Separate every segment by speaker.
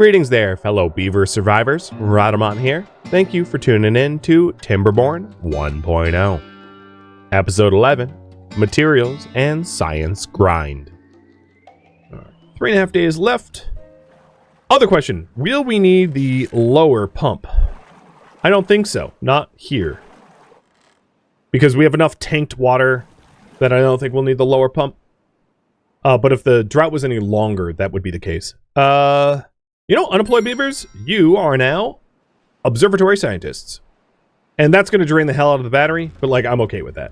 Speaker 1: Greetings there, fellow beaver survivors. Radamont here. Thank you for tuning in to Timberborn 1.0. Episode 11, Materials and Science Grind. 3.5 days left. Other question, will we need the lower pump? I don't think so. Not here. Because we have enough tanked water that I don't think we'll need the lower pump. But if the drought was any longer, that would be the case. You know, unemployed beavers, you are now observatory scientists. And that's going to drain the hell out of the battery, but, like, I'm okay with that.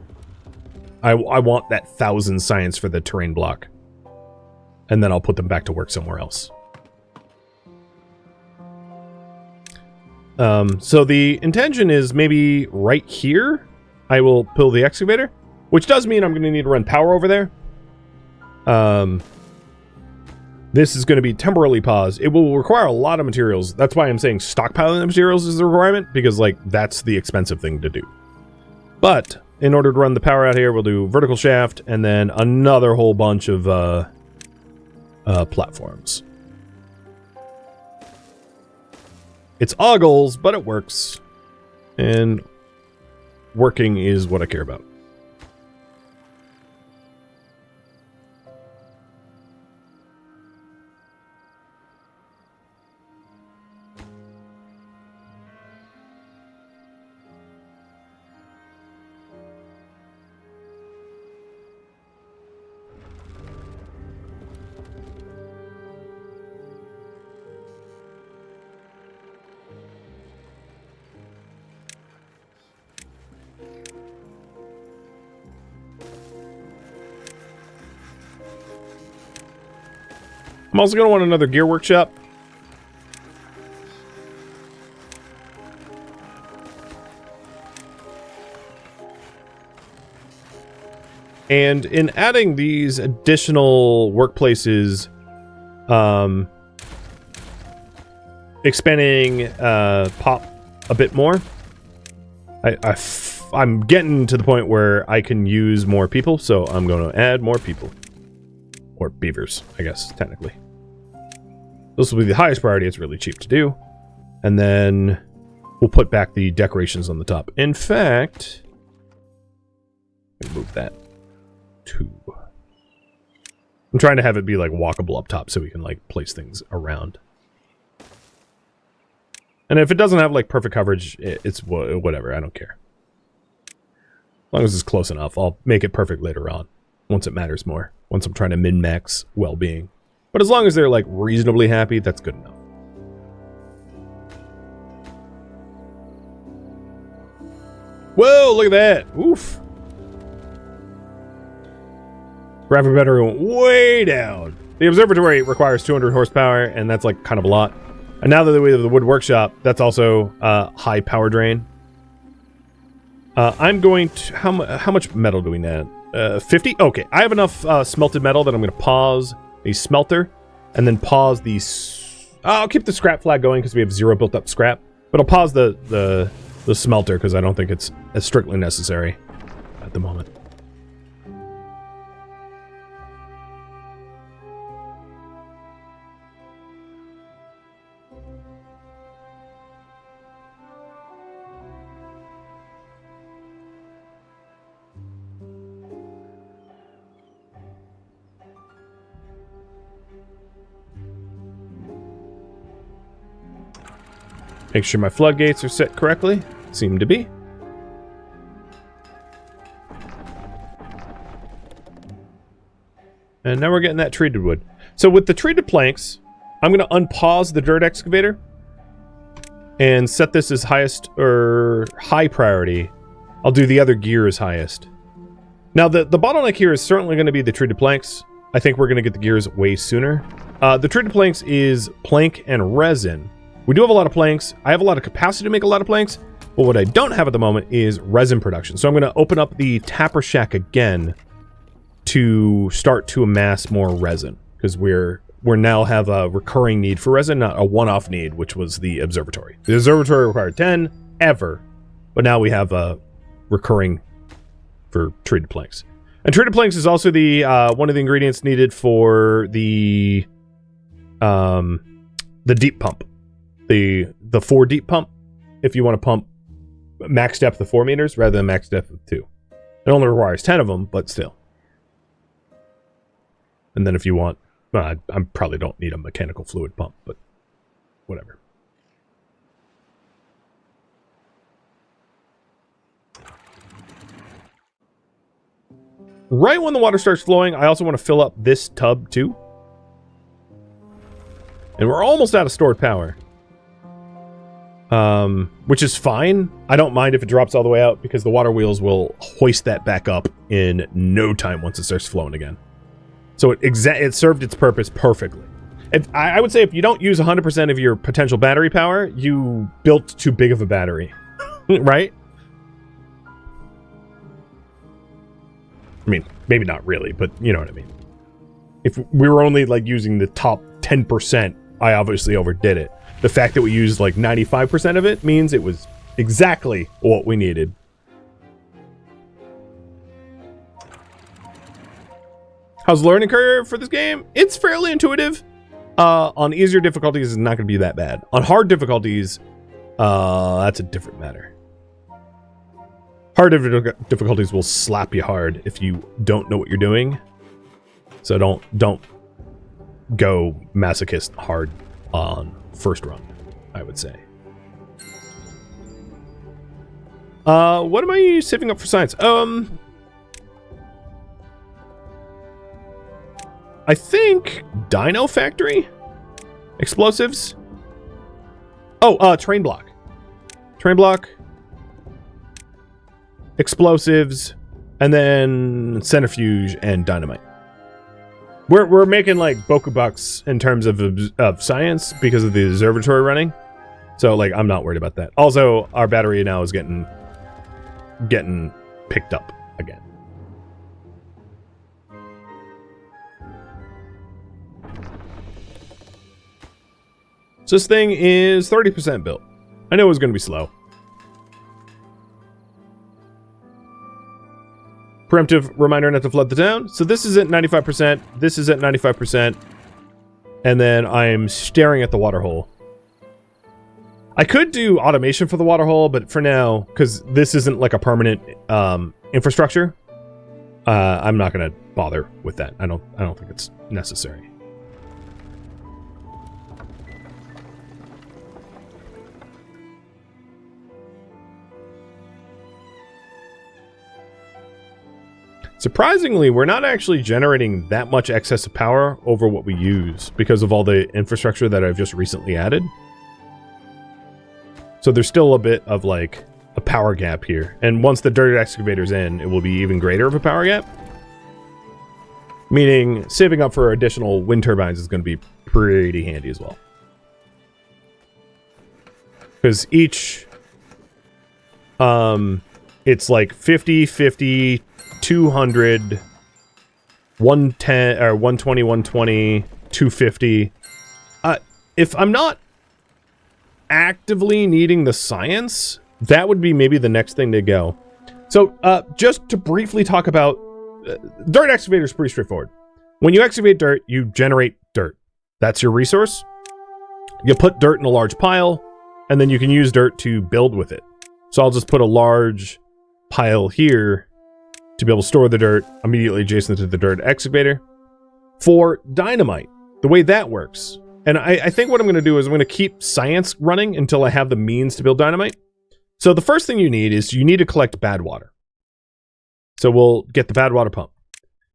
Speaker 1: I want that 1,000 science for the terrain block. And then I'll put them back to work somewhere else. So the intention is maybe right here, I will pull the excavator, which does mean I'm going to need to run power over there. This is going to be temporarily paused. It will require a lot of materials. That's why I'm saying stockpiling the materials is the requirement, because, like, that's the expensive thing to do. But in order to run the power out here, we'll do vertical shaft and then another whole bunch of platforms. It's ogles, but it works. And working is what I care about. I'm also going to want another gear workshop. And in adding these additional workplaces, expanding pop a bit more, I'm getting to the point where I can use more people, so I'm going to add more people. Or beavers, I guess, technically. This will be the highest priority. It's really cheap to do. And then we'll put back the decorations on the top. In fact, move that to... I'm trying to have it be, like, walkable up top so we can, like, place things around. And if it doesn't have, like, perfect coverage, it's whatever. I don't care. As long as it's close enough, I'll make it perfect later on. Once it matters more. Once I'm trying to min-max well-being. But as long as they're, like, reasonably happy, that's good enough. Whoa, look at that! Oof! Graphic battery went way down. The observatory requires 200 horsepower, and that's, like, kind of a lot. And now that we have the wood workshop, that's also high power drain. I'm going to... How much metal do we need? 50? Okay, I have enough smelted metal that I'm going to pause the smelter and then pause the... I'll keep the scrap flag going because we have 0 built up scrap. But I'll pause the smelter because I don't think it's as strictly necessary at the moment. Make sure my floodgates are set correctly. Seem to be. And now we're getting that treated wood. So with the treated planks, I'm going to unpause the dirt excavator and set this as highest or high priority. I'll do the other gear as highest. Now the bottleneck here is certainly going to be the treated planks. I think we're going to get the gears way sooner. The treated planks is plank and resin. We do have a lot of planks. I have a lot of capacity to make a lot of planks, but what I don't have at the moment is resin production. So I'm going to open up the tapper shack again to start to amass more resin, because we're now have a recurring need for resin, not a one-off need, which was the observatory. The observatory required 10 ever, but now we have a recurring for treated planks. And treated planks is also the one of the ingredients needed for the deep pump, the 4 deep pump, if you want to pump max depth of 4 meters rather than max depth of 2. It only requires 10 of them, but still. And then if you want, I probably don't need a mechanical fluid pump, but whatever. Right when the water starts flowing, I also want to fill up this tub too. And we're almost out of stored power. Which is fine. I don't mind if it drops all the way out because the water wheels will hoist that back up in no time once it starts flowing again. So it served its purpose perfectly. I would say if you don't use 100% of your potential battery power, you built too big of a battery. Right? I mean, maybe not really, but you know what I mean. If we were only like using the top 10%, I obviously overdid it. The fact that we used like 95% of it means it was exactly what we needed. How's the learning curve for this game? It's fairly intuitive. On easier difficulties, it's not going to be that bad. On hard difficulties, that's a different matter. Hard difficulties will slap you hard if you don't know what you're doing. So don't go masochist hard on first run, I would say. What am I saving up for science? I think Dino Factory? Explosives? Oh, train block. Train block. Explosives, and then centrifuge and dynamite. We're making like Boku bucks in terms of science because of the observatory running. So like I'm not worried about that. Also, our battery now is getting picked up again. So this thing is 30% built. I know it was going to be slow. Preemptive reminder not to flood the town. So this is at 95%. This is at 95%. And then I'm staring at the water hole. I could do automation for the water hole, but for now, because this isn't like a permanent infrastructure, I'm not going to bother with that. I don't think it's necessary. Surprisingly, we're not actually generating that much excess of power over what we use because of all the infrastructure that I've just recently added. So there's still a bit of like a power gap here. And once the dirt excavator's in, it will be even greater of a power gap. Meaning saving up for additional wind turbines is going to be pretty handy as well. Because each, it's like 50, 50, 200, 110, or 120, 120, 250. If I'm not actively needing the science, that would be maybe the next thing to go. So just to briefly talk about, dirt excavator is pretty straightforward. When you excavate dirt, you generate dirt. That's your resource. You put dirt in a large pile, and then you can use dirt to build with it. So I'll just put a large pile here to be able to store the dirt immediately adjacent to the dirt excavator. For dynamite, the way that works, and I think what I'm going to do is I'm going to keep science running until I have the means to build dynamite. So the first thing you need is you need to collect bad water. So we'll get the bad water pump.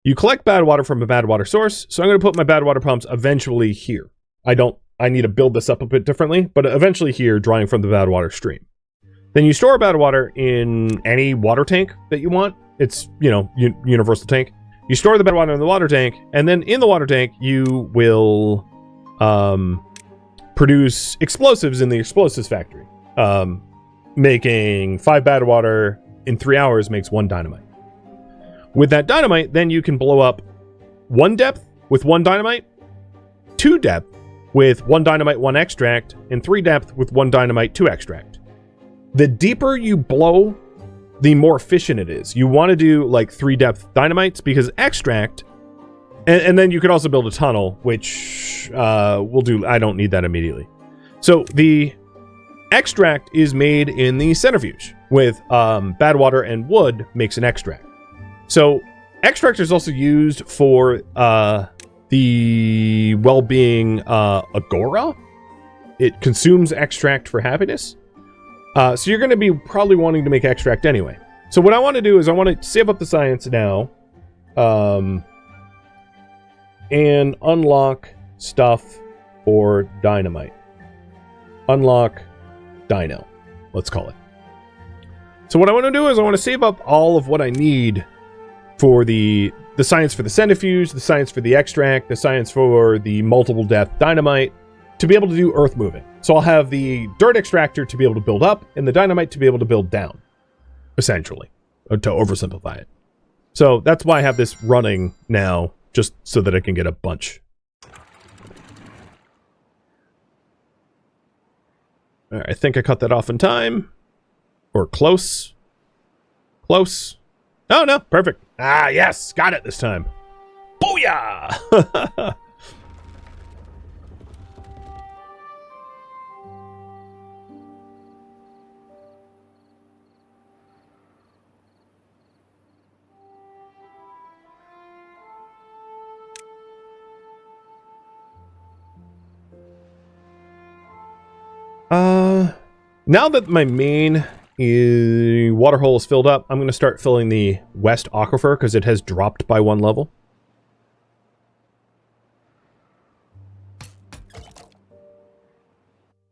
Speaker 1: You collect bad water from a bad water source, so I'm going to put my bad water pumps eventually here. I need to build this up a bit differently, but eventually here, drawing from the bad water stream. Then you store bad water in any water tank that you want. It's, you know, universal tank. You store the bad water in the water tank, and then in the water tank, you will produce explosives in the explosives factory. Making 5 bad water in 3 hours makes 1 dynamite. With that dynamite, then you can blow up 1 depth with 1 dynamite, 2 depth with 1 dynamite, 1 extract, and 3 depth with 1 dynamite, 2 extract. The deeper you blow, the more efficient it is. You want to do like 3 depth dynamites because extract And then you could also build a tunnel, which we'll do. I don't need that immediately. So the extract is made in the centrifuge with badwater and wood makes an extract. So extract is also used for the well-being agora. It consumes extract for happiness. So you're going to be probably wanting to make extract anyway. So what I want to do is I want to save up the science now. And unlock stuff for dynamite. Unlock dino, let's call it. So what I want to do is I want to save up all of what I need for the science for the centrifuge, the science for the extract, the science for the multiple depth dynamite, to be able to do earth moving. So I'll have the dirt extractor to be able to build up and the dynamite to be able to build down, essentially, to oversimplify it. So that's why I have this running now, just so that I can get a bunch. All right, I think I cut that off in time. Or close. Close. Oh, no, perfect. Ah, yes, got it this time. Booyah! Now that my main water hole is filled up, I'm going to start filling the west aquifer because it has dropped by 1 level.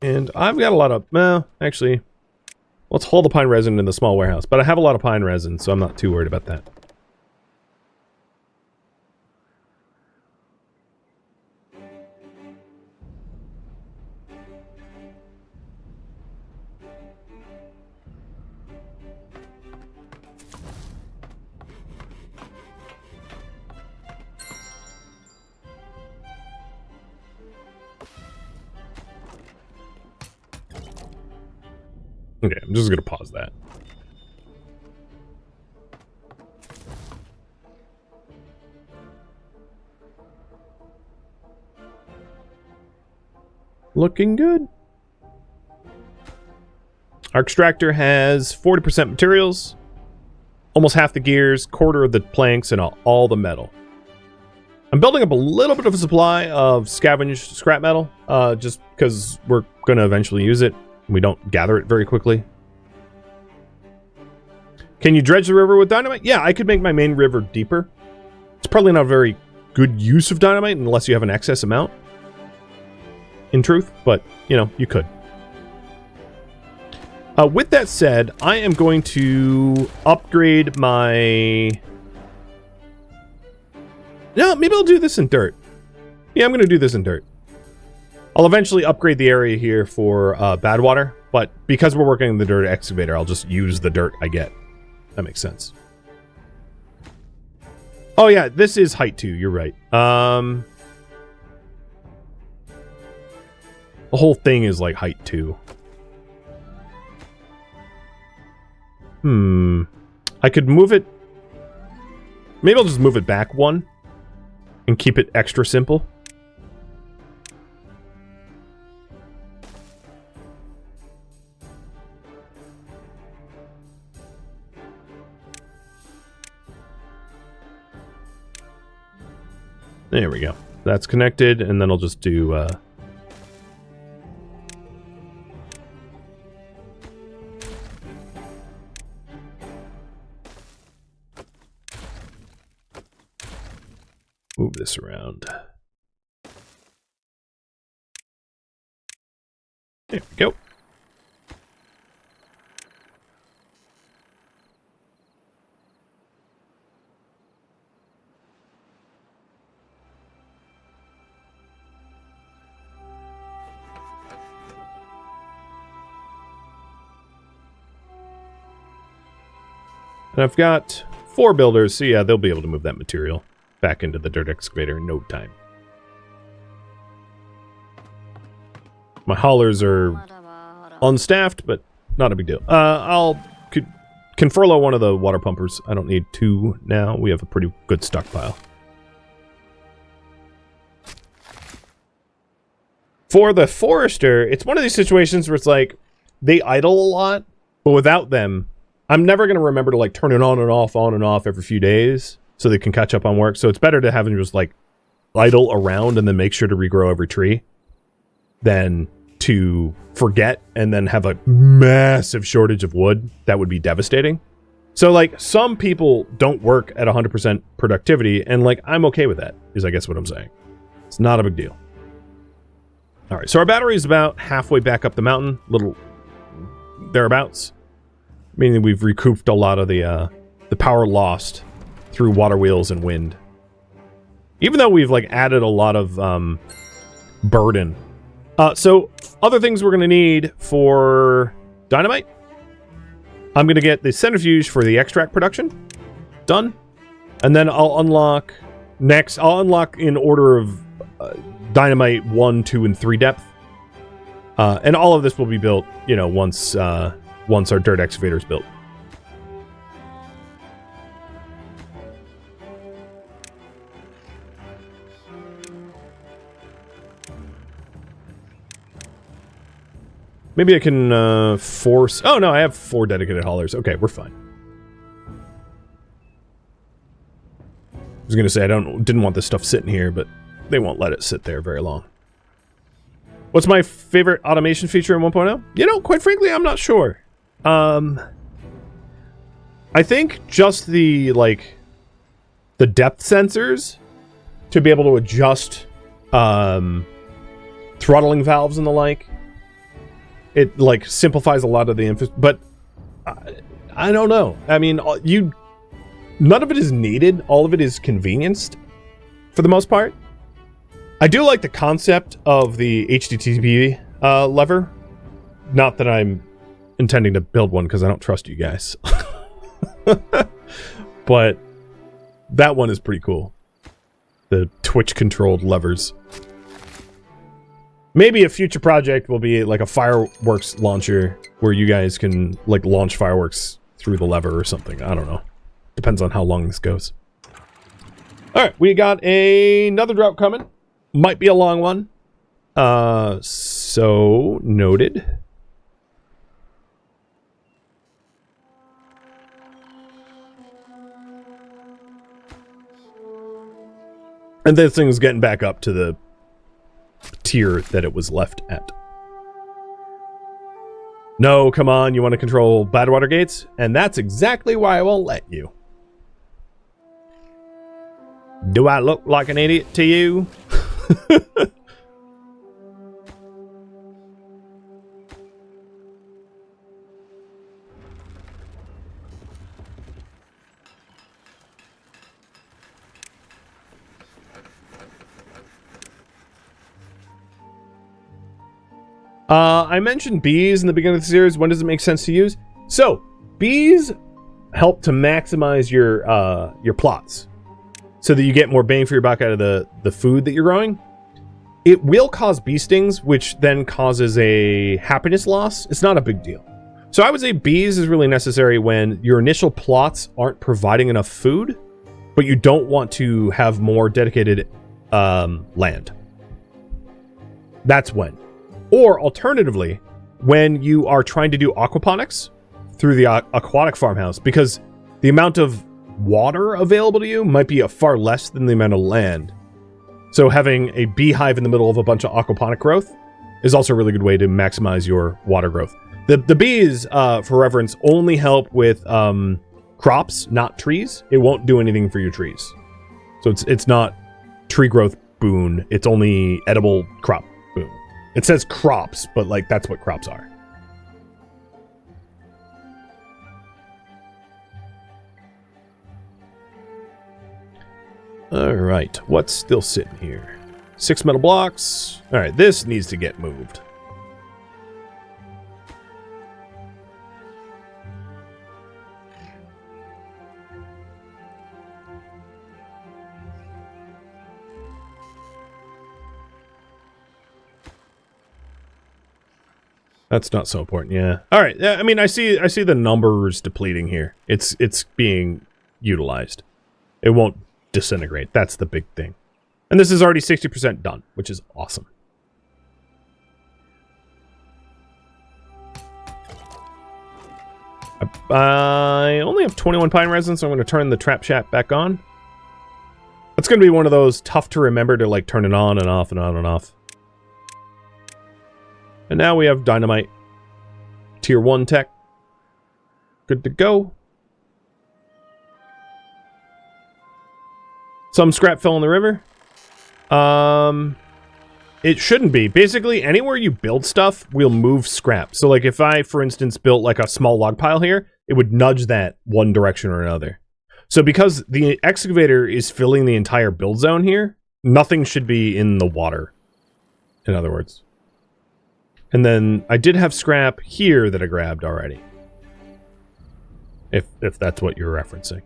Speaker 1: And I've got a lot of, well, actually, let's haul the pine resin in the small warehouse. But I have a lot of pine resin, so I'm not too worried about that. Okay, I'm just going to pause that. Looking good. Our extractor has 40% materials, almost half the gears, quarter of the planks, and all the metal. I'm building up a little bit of a supply of scavenged scrap metal, just because we're going to eventually use it. We don't gather it very quickly. Can you dredge the river with dynamite? Yeah, I could make my main river deeper. It's probably not a very good use of dynamite unless you have an excess amount. In truth, but, you know, you could. With that said, I am going to upgrade my... No, maybe I'll do this in dirt. Yeah, I'm going to do this in dirt. I'll eventually upgrade the area here for badwater, but because we're working in the dirt excavator, I'll just use the dirt I get. That makes sense. Oh yeah, this is height 2, you're right. The whole thing is like height 2. I could move it... Maybe I'll just move it back 1 and keep it extra simple. There we go. That's connected, and then I'll just do... move this around. There we go. And I've got 4 builders, so yeah, they'll be able to move that material back into the dirt excavator in no time. My haulers are unstaffed, but not a big deal. Can furlough one of the water pumpers. I don't need 2 now. We have a pretty good stockpile. For the forester, it's one of these situations where it's like they idle a lot, but without them, I'm never going to remember to like turn it on and off every few days so they can catch up on work. So it's better to have them just like idle around and then make sure to regrow every tree than to forget and then have a massive shortage of wood. That would be devastating. So like some people don't work at 100% productivity, and like I'm okay with that, is I guess what I'm saying. It's not a big deal. All right, so our battery is about halfway back up the mountain, little thereabouts, meaning we've recouped a lot of the power lost through water wheels and wind. Even though we've like added a lot of burden. So other things we're going to need for dynamite. I'm going to get the centrifuge for the extract production done. And then I'll unlock next. I'll unlock in order of dynamite 1, 2, and 3 depth. And all of this will be built, you know, once our dirt excavator is built. Maybe I can force... Oh, no, I have 4 dedicated haulers. Okay, we're fine. I was going to say I didn't want this stuff sitting here, but they won't let it sit there very long. What's my favorite automation feature in 1.0? You know, quite frankly, I'm not sure. I think just the depth sensors to be able to adjust throttling valves and the like. It like simplifies a lot of the info, but I don't know. I mean, none of it is needed. All of it is convenienced for the most part. I do like the concept of the HTTP lever. Not that I'm intending to build one because I don't trust you guys. But that one is pretty cool. The Twitch-controlled levers. Maybe a future project will be like a fireworks launcher where you guys can like launch fireworks through the lever or something. I don't know. Depends on how long this goes. All right, we got another drought coming. Might be a long one. So noted. And this thing's getting back up to the tier that it was left at. No, come on, you want to control badwater gates? And that's exactly why I won't let you. Do I look like an idiot to you? I mentioned bees in the beginning of the series. When does it make sense to use? So, bees help to maximize your plots so that you get more bang for your buck out of the food that you're growing. It will cause bee stings, which then causes a happiness loss. It's not a big deal. So I would say bees is really necessary when your initial plots aren't providing enough food, but you don't want to have more dedicated land. That's when. Or alternatively, when you are trying to do aquaponics through the aquatic farmhouse, because the amount of water available to you might be far less than the amount of land. So having a beehive in the middle of a bunch of aquaponic growth is also a really good way to maximize your water growth. The bees, for reference, only help with crops, not trees. It won't do anything for your trees. So it's not tree growth boon. It's only edible crop boon. It says crops, but like that's what crops are. All right, what's still sitting here? 6 metal blocks. All right, this needs to get moved. That's not so important, yeah. All right, yeah, I mean, I see the numbers depleting here. It's being utilized. It won't disintegrate. That's the big thing. And this is already 60% done, which is awesome. I only have 21 pine resin, so I'm going to turn the trap shaft back on. It's going to be one of those tough to remember to like turn it on and off and on and off. And now we have dynamite. Tier 1 tech. Good to go. Some scrap fell in the river. It shouldn't be. Basically, anywhere you build stuff, we'll move scrap. So like if I, for instance, built like a small log pile here, it would nudge that one direction or another. So because the excavator is filling the entire build zone here, nothing should be in the water, in other words. And then I did have scrap here that I grabbed already. If that's what you're referencing.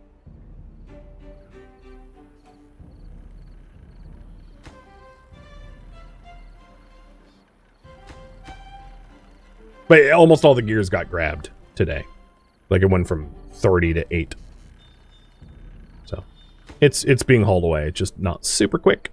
Speaker 1: But almost all the gears got grabbed today. Like it went from 30 to 8. So it's being hauled away. It's just not super quick.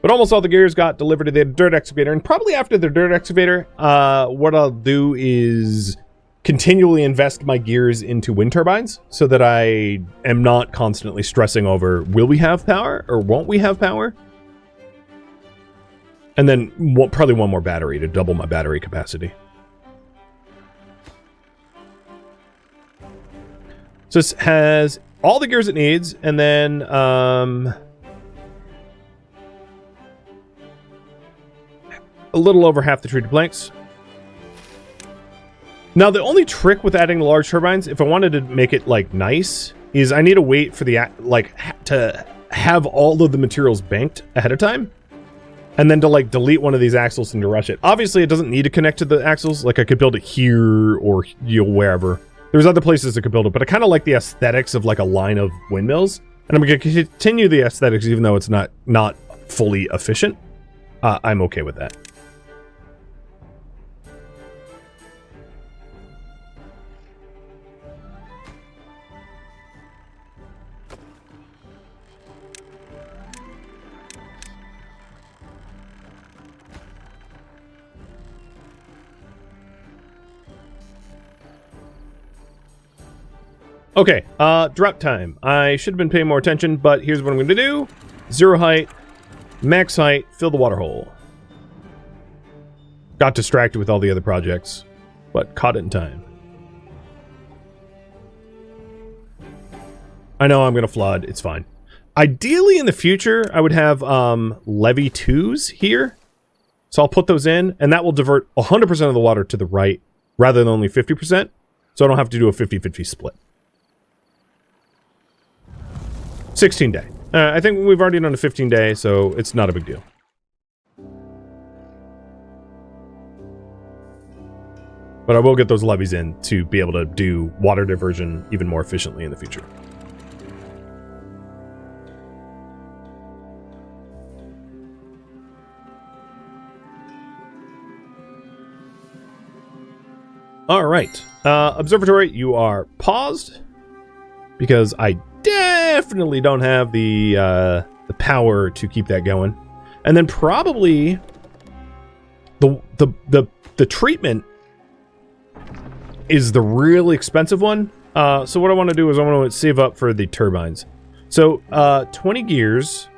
Speaker 1: But almost all the gears got delivered to the dirt excavator. And probably after the dirt excavator, what I'll do is continually invest my gears into wind turbines so that I am not constantly stressing over, will we have power or won't we have power? And then probably one more battery to double my battery capacity. So this has all the gears it needs, and then a little over half the treated planks. Now the only trick with adding the large turbines, if I wanted to make it like nice, is I need to wait for the to have all of the materials banked ahead of time. And then to like delete one of these axles and to rush it. Obviously, it doesn't need to connect to the axles. Like I could build it here or wherever. There's other places I could build it, but I kind of like the aesthetics of like a line of windmills. And I'm going to continue the aesthetics even though it's not fully efficient. I'm okay with that. Okay, drought time. I should have been paying more attention, but here's what I'm going to do. 0 height, max height, fill the water hole. Got distracted with all the other projects, but caught it in time. I know I'm going to flood. It's fine. Ideally, in the future, I would have levee 2s here. So I'll put those in, and that will divert 100% of the water to the right, rather than only 50%. So I don't have to do a 50-50 split. 16 day. I think we've already done a 15 day, so it's not a big deal. But I will get those levees in to be able to do water diversion even more efficiently in the future. All right. Observatory, you are paused because I definitely don't have the power to keep that going. And then probably the treatment is the really expensive one. So what I want to do is I want to save up for the turbines. So 20 gears.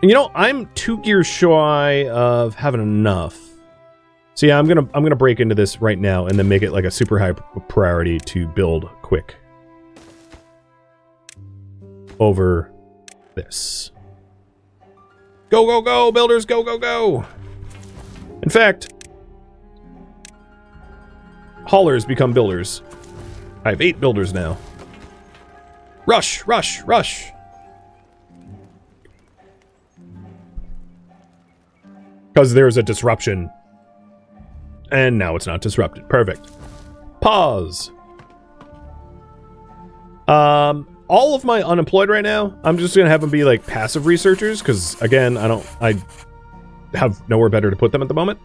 Speaker 1: You know, I'm 2 gears shy of having enough. So yeah, I'm gonna break into this right now and then make it like a super high priority to build quick. Over this. Go, go, go, builders, go, go, go. In fact, haulers become builders. I have 8 builders now. Rush, rush, rush. Because there's a disruption. And now it's not disrupted. Perfect. Pause. All of my unemployed right now, I'm just gonna have them be like passive researchers, because again, I have nowhere better to put them at the moment.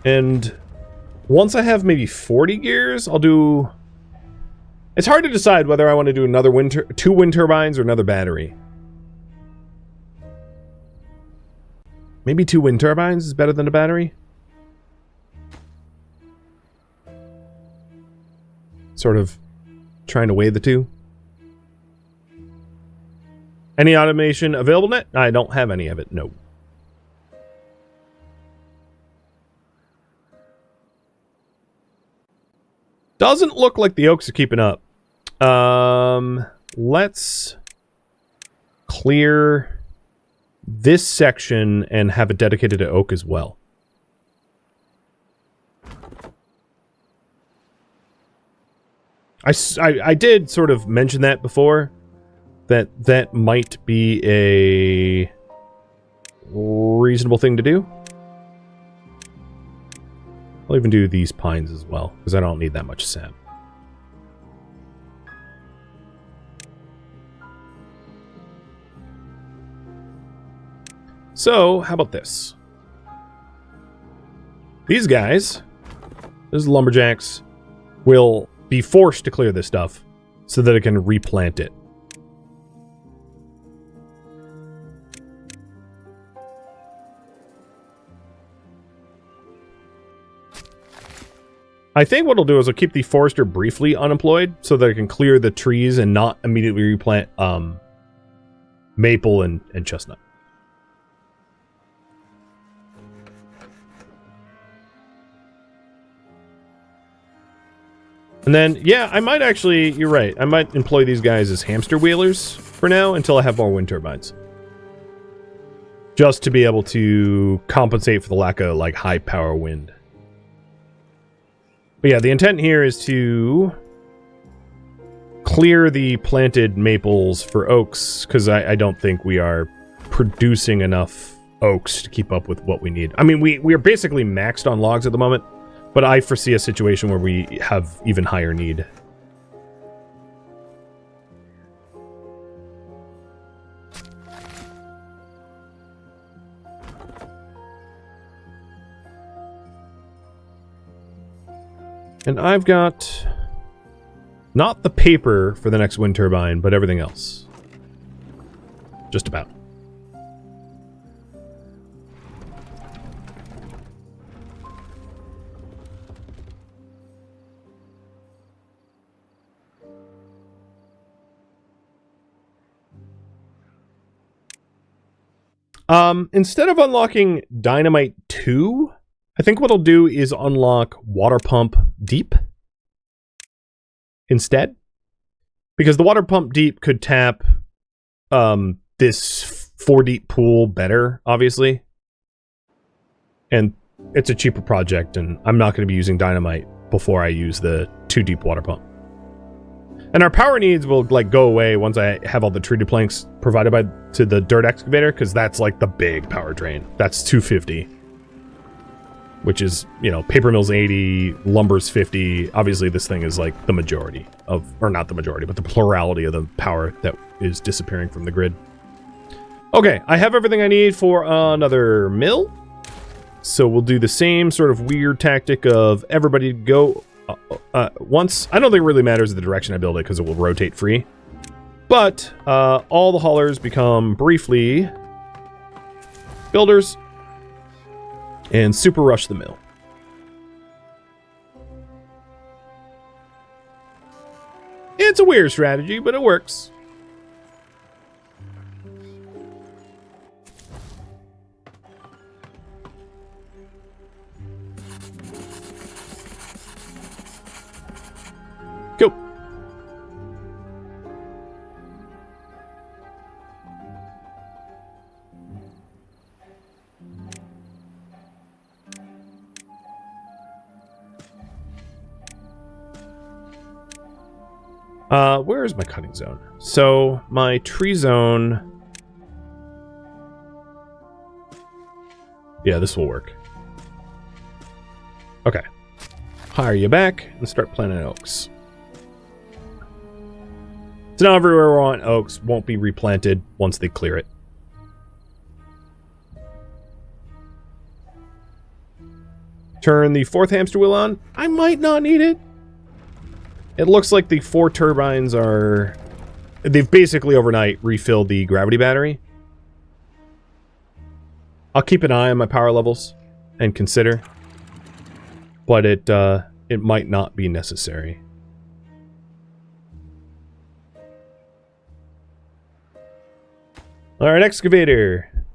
Speaker 1: And once I have maybe 40 gears, I'll do... It's hard to decide whether I want to do another 2 wind turbines or another battery. Maybe 2 wind turbines is better than a battery. Sort of trying to weigh the two. Any automation available net? I don't have any of it, no. Doesn't look like the oaks are keeping up. Let's clear this section and have it dedicated to oak as well. I did sort of mention that before, that might be a reasonable thing to do. I'll even do these pines as well, because I don't need that much sap. So, how about this? These guys, those lumberjacks, will be forced to clear this stuff so that it can replant it. I think what I'll do is I'll keep the forester briefly unemployed so that I can clear the trees and not immediately replant maple and chestnut. And then, yeah, I might actually, you're right, I might employ these guys as hamster wheelers for now until I have more wind turbines. Just to be able to compensate for the lack of, like, high power wind. But yeah, the intent here is to clear the planted maples for oaks, because I don't think we are producing enough oaks to keep up with what we need. I mean, we are basically maxed on logs at the moment, but I foresee a situation where we have even higher need. And I've got not the paper for the next wind turbine, but everything else. Just about. Instead of unlocking Dynamite 2, I think what I'll do is unlock Water Pump Deep instead. Because the Water Pump Deep could tap this 4 deep pool better, obviously. And it's a cheaper project, and I'm not going to be using Dynamite before I use the 2 deep water pump. And our power needs will like go away once I have all the treated planks provided to the dirt excavator, because that's like the big power drain. That's 250. Which is, you know, paper mill's 80, lumber's 50. Obviously, this thing is like the majority of, or not the majority, but the plurality of the power that is disappearing from the grid. Okay, I have everything I need for another mill. So we'll do the same sort of weird tactic of everybody go once. I don't think it really matters the direction I build it because it will rotate free. But all the haulers become briefly builders and super rush the mill. It's a weird strategy, but it works. Go. Where is my cutting zone? So, my tree zone... Yeah, this will work. Okay. Hire you back and start planting oaks. So now everywhere we want oaks won't be replanted once they clear it. Turn the 4th hamster wheel on. I might not need it. It looks like the 4 turbines are... They've basically overnight refilled the gravity battery. I'll keep an eye on my power levels and consider, but it might not be necessary. All right, excavator.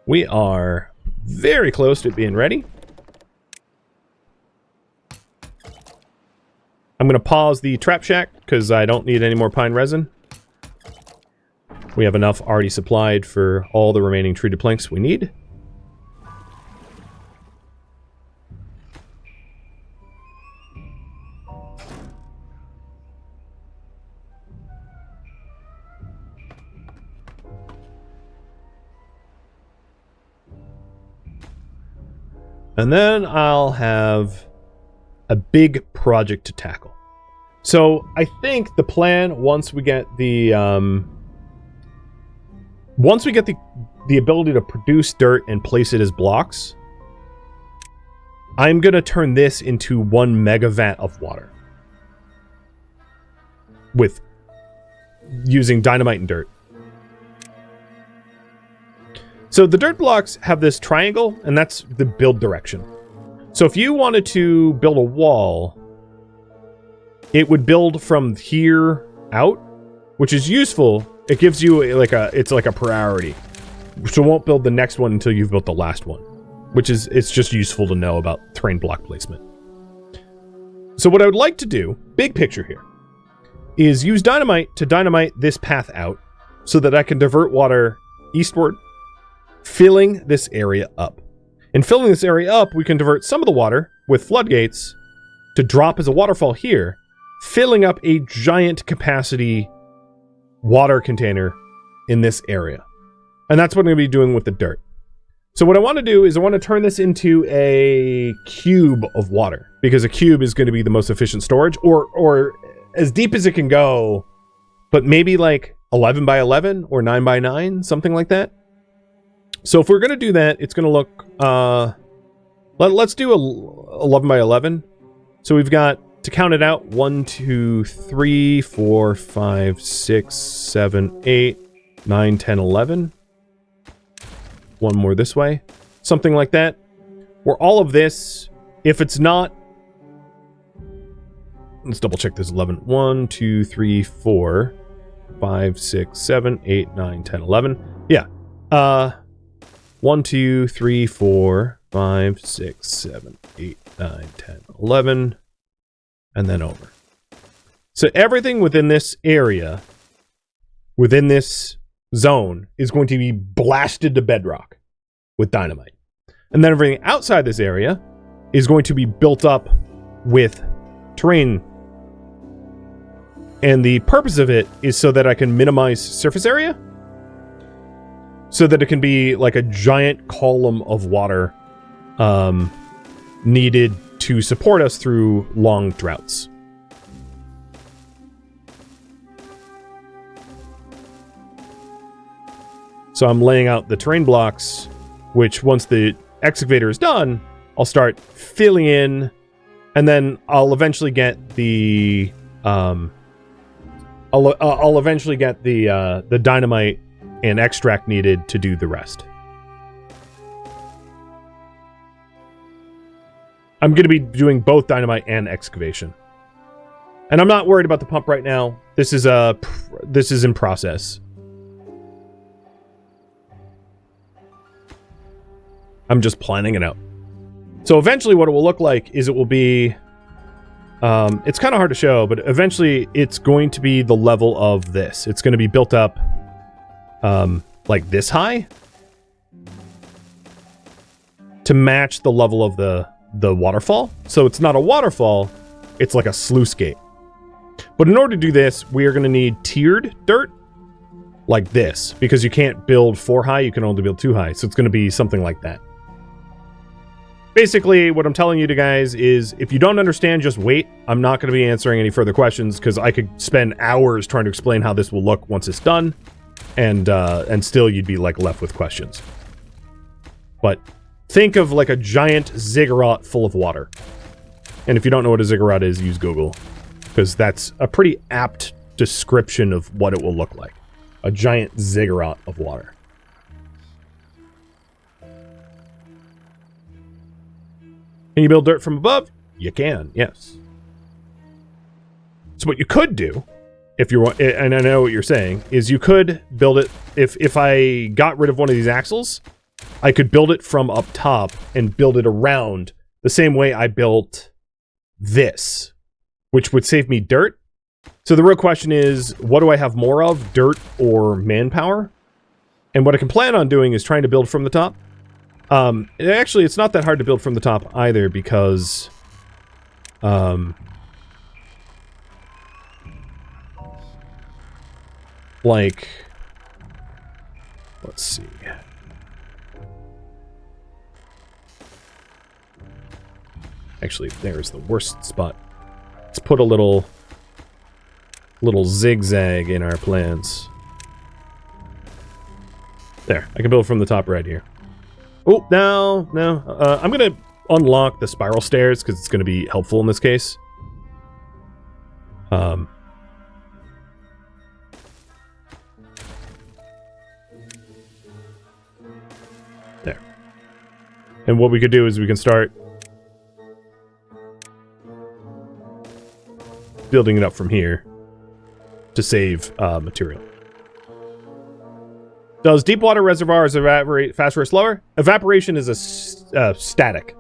Speaker 1: We are very close to it being ready. I'm going to pause the trap shack because I don't need any more pine resin. We have enough already supplied for all the remaining treated planks we need. And then I'll have a big project to tackle. So I think the plan, once we get the ability to produce dirt and place it as blocks, I'm gonna turn this into 1 megavat of water with using dynamite and dirt. So the dirt blocks have this triangle, and that's the build direction. So if you wanted to build a wall, it would build from here out, which is useful. It gives you it's like a priority. So it won't build the next one until you've built the last one, which is, it's just useful to know about terrain block placement. So what I would like to do, big picture here, is use dynamite to dynamite this path out so that I can divert water eastward, filling this area up. In filling this area up, we can divert some of the water with floodgates to drop as a waterfall here, filling up a giant capacity water container in this area. And that's what I'm going to be doing with the dirt. So what I want to do is I want to turn this into a cube of water, because a cube is going to be the most efficient storage, or as deep as it can go, but maybe like 11 by 11 or 9 by 9, something like that. So if we're going to do that, it's going to look, let's do 11 by 11. So we've got, to count it out, 1, 2, 3, 4, 5, 6, 7, 8, 9, 10, 11. One more this way. Something like that. Where all of this, if it's not, let's double check this, 11. 1, 2, 3, 4, 5, 6, 7, 8, 9, 10, 11. Yeah. 1, 2, 3, 4, 5, 6, 7, 8, 9, 10, 11. And then over. So everything within this area, within this zone, is going to be blasted to bedrock with dynamite. And then everything outside this area is going to be built up with terrain. And the purpose of it is so that I can minimize surface area, so that it can be like a giant column of water needed to support us through long droughts. So I'm laying out the terrain blocks, which once the excavator is done, I'll start filling in, and then I'll eventually get the I'll eventually get the dynamite and extract needed to do the rest. I'm going to be doing both dynamite and excavation. And I'm not worried about the pump right now. This is in process. I'm just planning it out. So eventually what it will look like is it will be, it's kind of hard to show, but eventually it's going to be the level of this. It's going to be built up like this high to match the level of the waterfall. So it's not a waterfall, it's like a sluice gate. But in order to do this, we are going to need tiered dirt like this, because you can't build 4 high, you can only build 2 high. So it's going to be something like that. Basically, what I'm telling you guys is, if you don't understand, just wait. I'm not going to be answering any further questions, because I could spend hours trying to explain how this will look once it's done, and still you'd be like left with questions. But think of like a giant ziggurat full of water. And if you don't know what a ziggurat is, use Google, because that's a pretty apt description of what it will look like. A giant ziggurat of water. Can you build dirt from above? You can, yes. So what you could do, if you want, and I know what you're saying, is you could build it, if I got rid of one of these axles, I could build it from up top and build it around the same way I built this, which would save me dirt. So the real question is, what do I have more of, dirt or manpower? And what I can plan on doing is trying to build from the top. Actually, it's not that hard to build from the top either, because like, let's see. Actually, there's the worst spot. Let's put a little zigzag in our plans. There, I can build from the top right here. Oh, no. I'm going to unlock the spiral stairs because it's going to be helpful in this case. There. And what we could do is we can start building it up from here to save material. Does deep water reservoirs evaporate faster or slower? Evaporation is a static.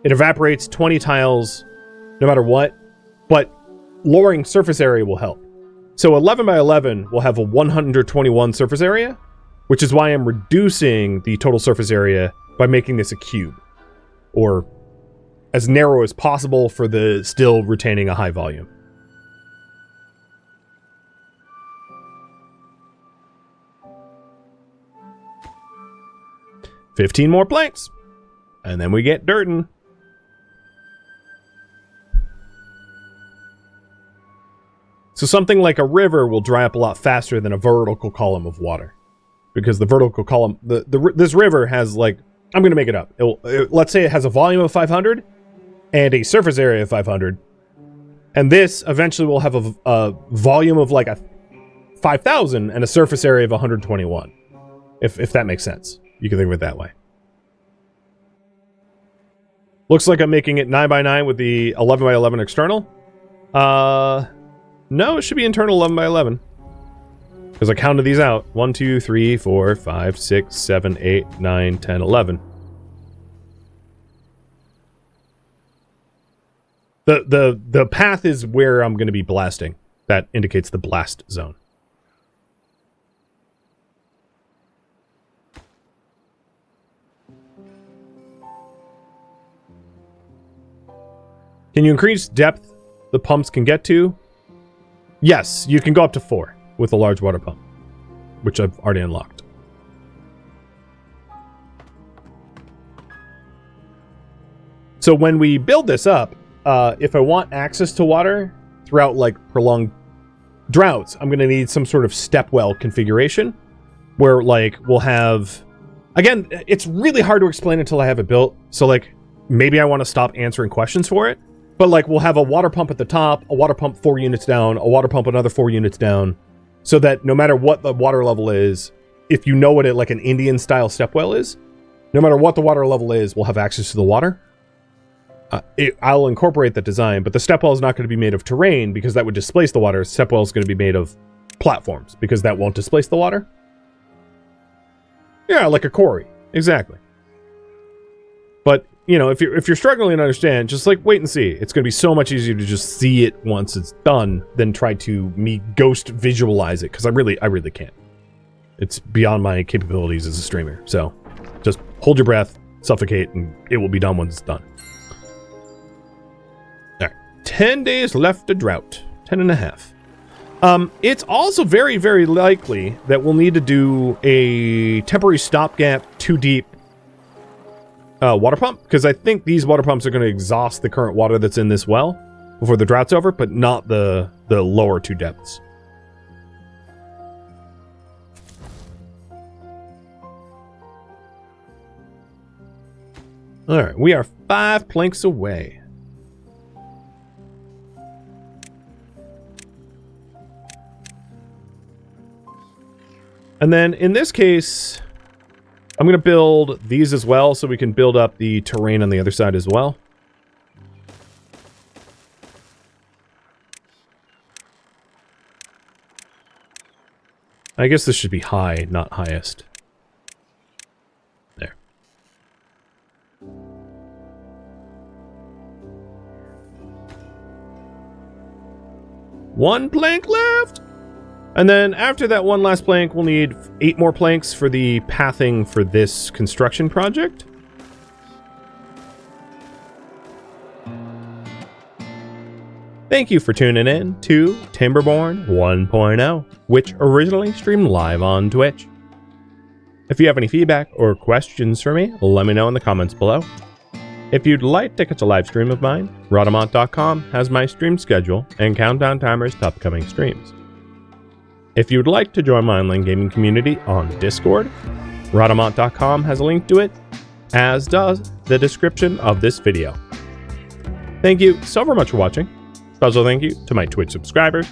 Speaker 1: It evaporates 20 tiles no matter what, but lowering surface area will help. So 11 by 11 will have a 121 surface area, which is why I'm reducing the total surface area by making this a cube, or as narrow as possible for the still retaining a high volume. $15 more planks, and then we get dirtin'. So something like a river will dry up a lot faster than a vertical column of water, because the vertical column, this river has, like, I'm going to make it up. Let's say it has a volume of 500 and a surface area of 500, and this eventually will have a volume of like a 5,000 and a surface area of 121. If that makes sense. You can think of it that way. Looks like I'm making it 9 by 9 with the 11 by 11 external. No, it should be internal 11 by 11. Because I counted these out. 1, 2, 3, 4, 5, 6, 7, 8, 9, 10, 11. The path is where I'm going to be blasting. That indicates the blast zone. Can you increase depth the pumps can get to? Yes, you can go up to 4 with a large water pump, which I've already unlocked. So when we build this up, if I want access to water throughout like prolonged droughts, I'm going to need some sort of stepwell configuration where like we'll have, again, it's really hard to explain until I have it built. So like maybe I want to stop answering questions for it. But like we'll have a water pump at the top, a water pump 4 units down, a water pump another 4 units down, so that no matter what the water level is, if you know what it like an Indian style stepwell is, no matter what the water level is, we'll have access to the water. I'll incorporate that design, but the stepwell is not going to be made of terrain because that would displace the water. Stepwell is going to be made of platforms because that won't displace the water. Yeah, like a quarry. Exactly. But you know, if you're struggling to understand, just like wait and see. It's going to be so much easier to just see it once it's done than try to ghost visualize it, because I really can't. It's beyond my capabilities as a streamer. So just hold your breath, suffocate, and it will be done once it's done. All right, 10 days left to drought. 10 and a half. It's also very, very likely that we'll need to do a temporary stopgap 2 deep water pump, because I think these water pumps are going to exhaust the current water that's in this well before the drought's over, but not the lower 2 depths. All right, we are 5 planks away. And then in this case, I'm going to build these as well so we can build up the terrain on the other side as well. I guess this should be high, not highest. There. One plank left! And then after that one last plank, we'll need 8 more planks for the pathing for this construction project. Thank you for tuning in to Timberborn 1.0, which originally streamed live on Twitch. If you have any feedback or questions for me, let me know in the comments below. If you'd like to catch a live stream of mine, Rhodamont.com has my stream schedule and countdown timers to upcoming streams. If you'd like to join my online gaming community on Discord, Rhodamont.com has a link to it, as does the description of this video. Thank you so very much for watching. Special thank you to my Twitch subscribers,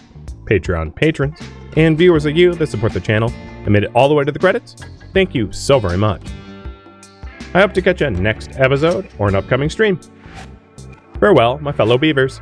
Speaker 1: Patreon patrons, and viewers like you that support the channel and made it all the way to the credits. Thank you so very much. I hope to catch you next episode or an upcoming stream. Farewell, my fellow beavers.